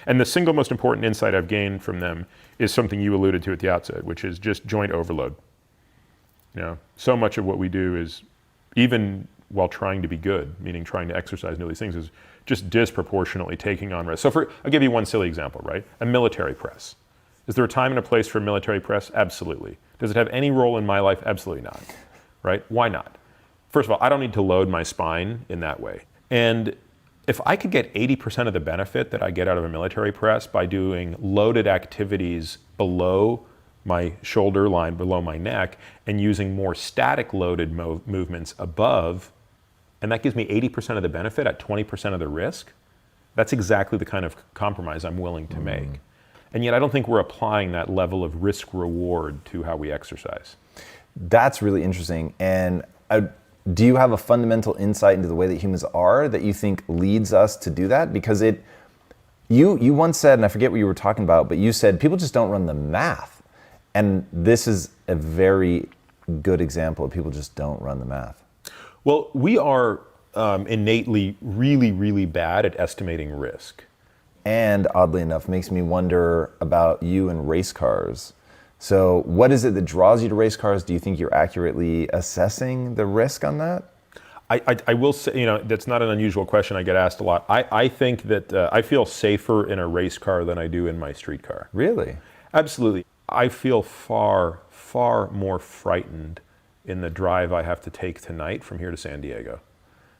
And the single most important insight I've gained from them is something you alluded to at the outset, which is just joint overload. So much of what we do is, even while trying to be good, meaning trying to exercise and do these things, is just disproportionately taking on risk. So I'll give you one silly example, right? A military press. Is there a time and a place for a military press? Absolutely. Does it have any role in my life? Absolutely not, right? Why not? First of all, I don't need to load my spine in that way. And if I could get 80% of the benefit that I get out of a military press by doing loaded activities below my shoulder line, below my neck, and using more static loaded movements above, and that gives me 80% of the benefit at 20% of the risk, that's exactly the kind of compromise I'm willing to make. And yet I don't think we're applying that level of risk reward to how we exercise. That's really interesting. And do you have a fundamental insight into the way that humans are that you think leads us to do that? Because you once said, and I forget what you were talking about, but you said people just don't run the math. And this is a very good example of people just don't run the math. Well, we are innately really, really bad at estimating risk. And oddly enough, makes me wonder about you and race cars. So what is it that draws you to race cars? Do you think you're accurately assessing the risk on that? I will say, that's not an unusual question. I get asked a lot. I think that I feel safer in a race car than I do in my street car. Really? Absolutely. I feel far, far more frightened in the drive I have to take tonight from here to San Diego,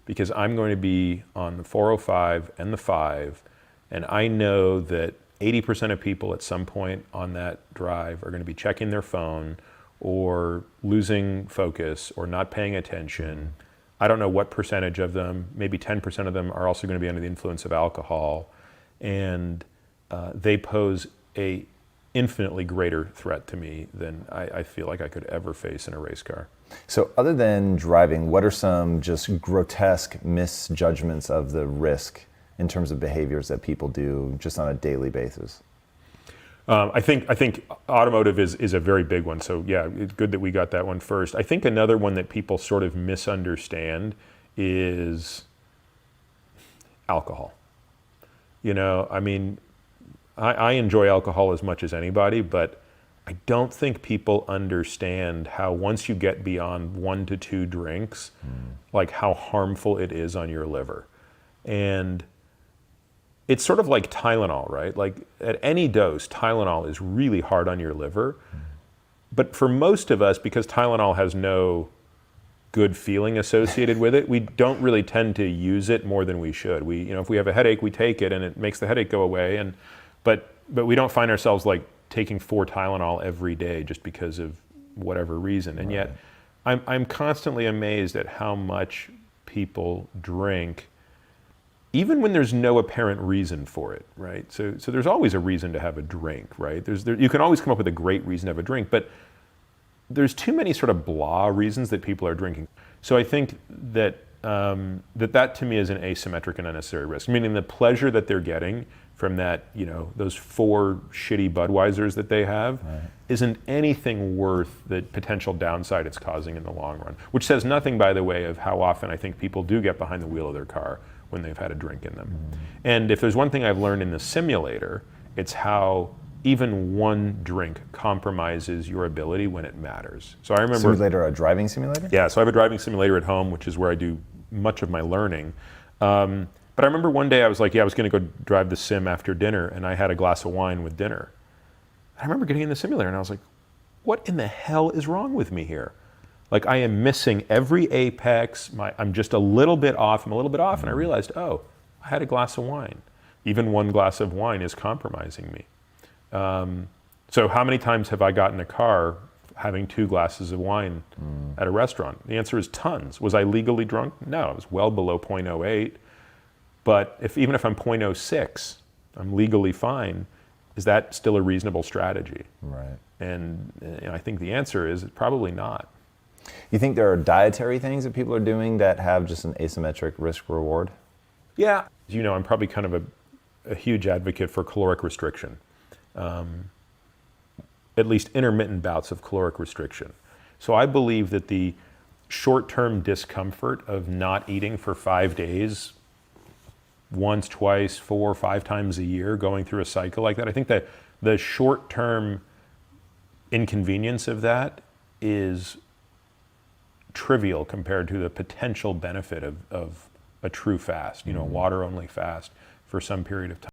because I'm going to be on the 405 and the 5, and I know that 80% of people at some point on that drive are going to be checking their phone or losing focus or not paying attention. I don't know what percentage of them, maybe 10% of them are also going to be under the influence of alcohol, and they pose a infinitely greater threat to me than I feel like I could ever face in a race car. So other than driving, what are some just grotesque misjudgments of the risk in terms of behaviors that people do just on a daily basis? I think automotive is a very big one. So yeah, it's good that we got that one first. I think another one that people sort of misunderstand is alcohol. I enjoy alcohol as much as anybody, but I don't think people understand how once you get beyond 1 to 2 drinks, like how harmful it is on your liver. And it's sort of like Tylenol, right? Like at any dose, Tylenol is really hard on your liver. But for most of us, because Tylenol has no good feeling associated with it, we don't really tend to use it more than we should. If we have a headache, we take it and it makes the headache go away. But we don't find ourselves like taking 4 Tylenol every day just because of whatever reason. And yet I'm constantly amazed at how much people drink, even when there's no apparent reason for it, right? So there's always a reason to have a drink, right? You can always come up with a great reason to have a drink, but there's too many sort of blah reasons that people are drinking. So I think that that to me is an asymmetric and unnecessary risk, meaning the pleasure that they're getting from that, those 4 shitty Budweisers that they have isn't anything worth the potential downside it's causing in the long run, which says nothing, by the way, of how often I think people do get behind the wheel of their car when they've had a drink in them. And if there's one thing I've learned in the simulator, it's how even one drink compromises your ability when it matters. So I remember— Simulator, a driving simulator? Yeah, so I have a driving simulator at home, which is where I do much of my learning. But I remember one day I was like, I was gonna go drive the sim after dinner, and I had a glass of wine with dinner. I remember getting in the simulator and I was like, what in the hell is wrong with me here? Like I am missing every apex, I'm just a little bit off, and I realized, I had a glass of wine. Even one glass of wine is compromising me. So how many times have I gotten in a car having 2 glasses of wine at a restaurant? The answer is tons. Was I legally drunk? No, I was well below 0.08. But even if I'm 0.06, I'm legally fine. Is that still a reasonable strategy? Right. And I think the answer is probably not. You think there are dietary things that people are doing that have just an asymmetric risk reward? Yeah. I'm probably kind of a huge advocate for caloric restriction. At least intermittent bouts of caloric restriction. So I believe that the short-term discomfort of not eating for 5 days once, twice, 4, 5 times a year going through a cycle like that, I think that the short-term inconvenience of that is trivial compared to the potential benefit of a true fast, water-only fast for some period of time.